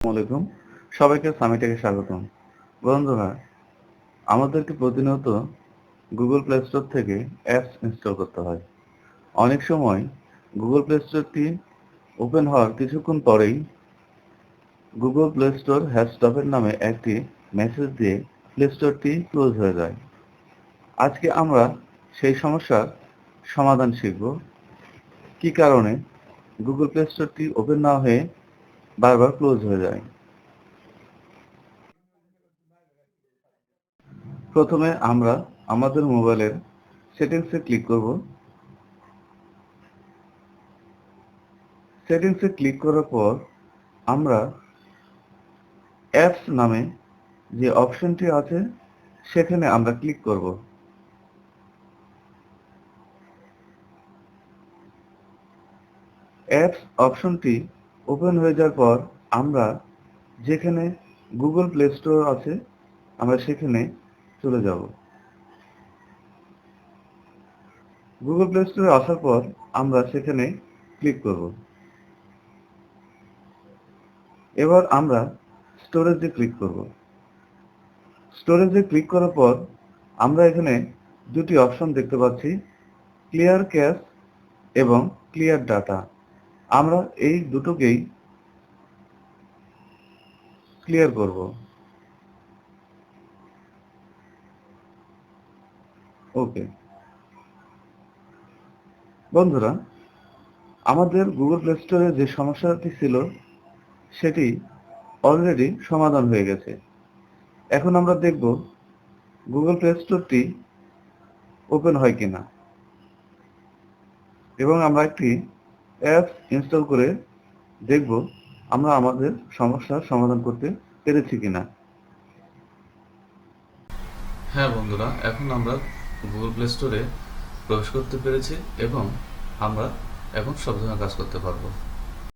আলাইকুম। সবাইকে সামিটেকে স্বাগতম। বন্ধুরা, আমাদেরকে প্রতিনিয়ত Google Play Store থেকে অ্যাপস ইনস্টল করতে হয়। অনেক সময় Google Play Storeটি ওপেন হওয়ার কিছুক্ষণ পরেই Google Play Store has stopped নামে একটি মেসেজ দিয়ে প্লে স্টোরটি ক্লোজ হয়ে যায়। আজকে আমরা সেই সমস্যার সমাধান শিখব। কী কারণে Google Play Storeটি ওপেন না হয়ে বারবার ক্লোজ হয়ে যায়। প্রথমে আমরা আমাদের মোবাইলের সেটিংসে ক্লিক করব। সেটিংসে ক্লিক করার পর আমরা অ্যাপস নামে যে অপশনটি আছে সেখানে আমরা ক্লিক করব। অ্যাপস অপশনটি ওপেন হয়ে যাওয়ার পর আমরা যেখানে গুগল প্লে স্টোর আছে আমরা সেখানে চলে যাব। গুগল প্লে স্টোরে আসার পর আমরা সেখানে ক্লিক করব। এবার আমরা স্টোরেজে ক্লিক করব। স্টোরেজে ক্লিক করার পর আমরা এখানে দুটি অপশন দেখতে পাচ্ছি, ক্লিয়ার ক্যাশ এবং ক্লিয়ার ডাটা। আমরা এই দুটোকেই ক্লিয়ার করব। ওকে। বন্ধুরা, আমাদের গুগল প্লে স্টোরে যে সমস্যাটি ছিল সেটি অলরেডি সমাধান হয়ে গেছে। এখন আমরা দেখব গুগল প্লে স্টোরটি ওপেন হয় কিনা এবং আমরা একটি অ্যাপস ইনস্টল করে দেখব আমরা আমাদের সমস্যার সমাধান করতে পেরেছি কিনা। হ্যাঁ বন্ধুরা, এখন আমরা গুগল প্লে স্টোরে প্রবেশ করতে পেরেছি এবং আমরা এখন সব ধরনের কাজ করতে পারবো।